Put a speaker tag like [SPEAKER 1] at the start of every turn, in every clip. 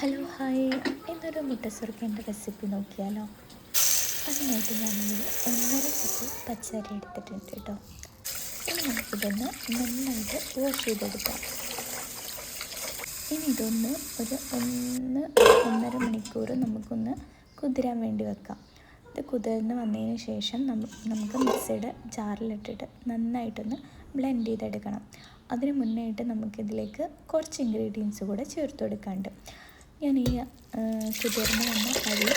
[SPEAKER 1] Hello hi, ഇന്നൊരു മുട്ട സുർക്കേൻ്റെ recipe നോക്കിയാലോ. അതിനായിട്ട് ഞാനിവിടെ 1.5 കപ്പ് പച്ചരി എടുത്തിട്ടുണ്ട് കേട്ടോ. ഇനി നമുക്കിതൊന്ന് നന്നായിട്ട് വാഷ് ചെയ്തെടുക്കാം. ഇനി ഇതൊന്ന് ഒരു 1-1.5 മണിക്കൂർ നമുക്കൊന്ന് കുതിരാൻ വേണ്ടി വെക്കാം. ഇത് കുതിർന്ന് വന്നതിന് ശേഷം നമുക്ക് മിക്സിയുടെ ജാറിലിട്ടിട്ട് നന്നായിട്ടൊന്ന് ബ്ലെൻഡ് ചെയ്തെടുക്കണം. അതിന് മുന്നായിട്ട് നമുക്കിതിലേക്ക് കുറച്ച് ഇൻഗ്രീഡിയൻസ് കൂടെ ചേർത്ത് കൊടുക്കാനുണ്ട്. ഞാൻ ഈ കുതിർന്ന് വന്ന അരി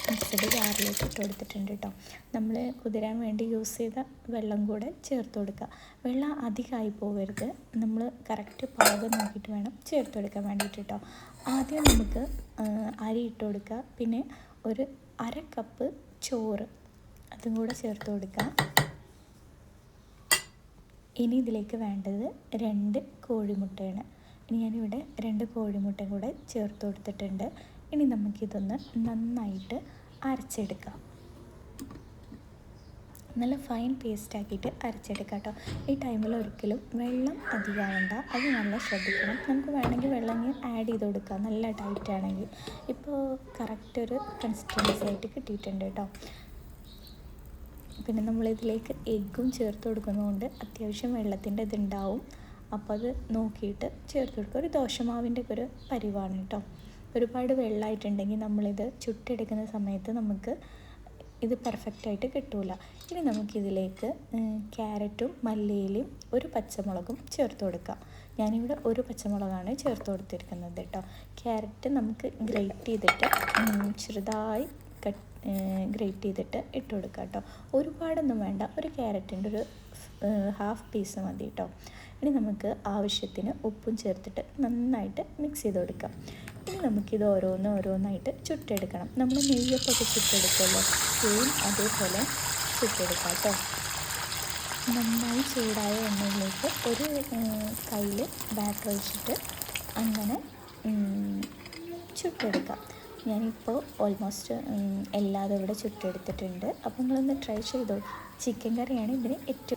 [SPEAKER 1] മിക്സിയുടെ ജാറിലേക്ക് ഇട്ട് കൊടുത്തിട്ടുണ്ട് കേട്ടോ. നമ്മൾ കുതിരാൻ വേണ്ടി യൂസ് ചെയ്ത വെള്ളം കൂടെ ചേർത്ത് കൊടുക്കുക. വെള്ളം അധികമായി പോകരുത്, നമ്മൾ കറക്റ്റ് പാകം നോക്കിയിട്ട് വേണം ചേർത്ത് കൊടുക്കാൻ വേണ്ടിയിട്ട് കേട്ടോ. ആദ്യം നമുക്ക് അരി ഇട്ട് കൊടുക്കുക, പിന്നെ ഒരു 1/2 കപ്പ് ചോറ് അതും കൂടെ ചേർത്ത് കൊടുക്കുക. ഇനി ഇതിലേക്ക് വേണ്ടത് 2 കോഴിമുട്ടയാണ്. ഇനി ഞാനിവിടെ 2 കോഴിമുട്ട കൂടെ ചേർത്ത് കൊടുത്തിട്ടുണ്ട്. ഇനി നമുക്കിതൊന്ന് നന്നായിട്ട് അരച്ചെടുക്കാം. നല്ല ഫൈൻ പേസ്റ്റ് ആക്കിയിട്ട് അരച്ചെടുക്കാം കേട്ടോ. ഈ ടൈമിൽ ഒരിക്കലും വെള്ളം അധികമാവണ്ട, അത് നല്ല ശ്രദ്ധിക്കണം. നമുക്ക് വേണമെങ്കിൽ വെള്ളം ആഡ് ചെയ്ത് കൊടുക്കാം, നല്ല ടൈറ്റ് ആണെങ്കിൽ. ഇപ്പോൾ കറക്റ്റ് ഒരു കൺസിസ്റ്റൻസി ആയിട്ട് കിട്ടിയിട്ടുണ്ട് കേട്ടോ. പിന്നെ നമ്മളിതിലേക്ക് എഗ്ഗും ചേർത്ത് കൊടുക്കുന്നതുകൊണ്ട് അത്യാവശ്യം വെള്ളത്തിൻ്റെ ഇതുണ്ടാവും. അപ്പോൾ അത് നോക്കിയിട്ട് ചേർത്ത് കൊടുക്കുക. ഒരു ദോശമാവിൻ്റെ ഒക്കെ ഒരു പരിവാണ് കേട്ടോ. ഒരുപാട് വെള്ളമായിട്ടുണ്ടെങ്കിൽ നമ്മളിത് ചുട്ടെടുക്കുന്ന സമയത്ത് നമുക്ക് ഇത് പെർഫെക്റ്റായിട്ട് കിട്ടില്ല. ഇനി നമുക്കിതിലേക്ക് ക്യാരറ്റും മല്ലിയിലയും ഒരു പച്ചമുളകും ചേർത്ത് കൊടുക്കാം. ഞാനിവിടെ ഒരു പച്ചമുളകാണ് ചേർത്ത് കൊടുത്തിരിക്കുന്നത് കേട്ടോ. ക്യാരറ്റ് നമുക്ക് ഗ്രേറ്റ് ചെയ്തിട്ട് ചെറുതായി ഗ്രേറ്റ് ചെയ്തിട്ട് ഇട്ട് കൊടുക്കുക കേട്ടോ. ഒരുപാടൊന്നും വേണ്ട, ഒരു ക്യാരറ്റിൻ്റെ ഒരു 1/2 പീസ് മതി കേട്ടോ. ഇനി നമുക്ക് ആവശ്യത്തിന് ഉപ്പും ചേർത്തിട്ട് നന്നായിട്ട് മിക്സ് ചെയ്ത് കൊടുക്കാം. ഇനി നമുക്കിത് ഓരോന്നായിട്ട് ചുട്ടെടുക്കണം. നമ്മൾ നെയ്യപ്പൊക്കെ ചുട്ടെടുക്കുമല്ലോ, സെയിം അതേപോലെ ചുട്ടെടുക്കാം കേട്ടോ. നന്നായി ചൂടായ എണ്ണയിലേക്ക് ഒരു കയ്യിൽ ബാറ്റർ ഒഴിച്ചിട്ട് അങ്ങനെ ചുട്ടെടുക്കാം. ഞാനിപ്പോൾ ഓൾമോസ്റ്റ് എല്ലാതും ഇവിടെ ചുട്ടെടുത്തിട്ടുണ്ട്. അപ്പോൾ നിങ്ങളൊന്ന് ട്രൈ ചെയ്തോ. ചിക്കൻ കറിയാണ് ഇതിന് ഏറ്റവും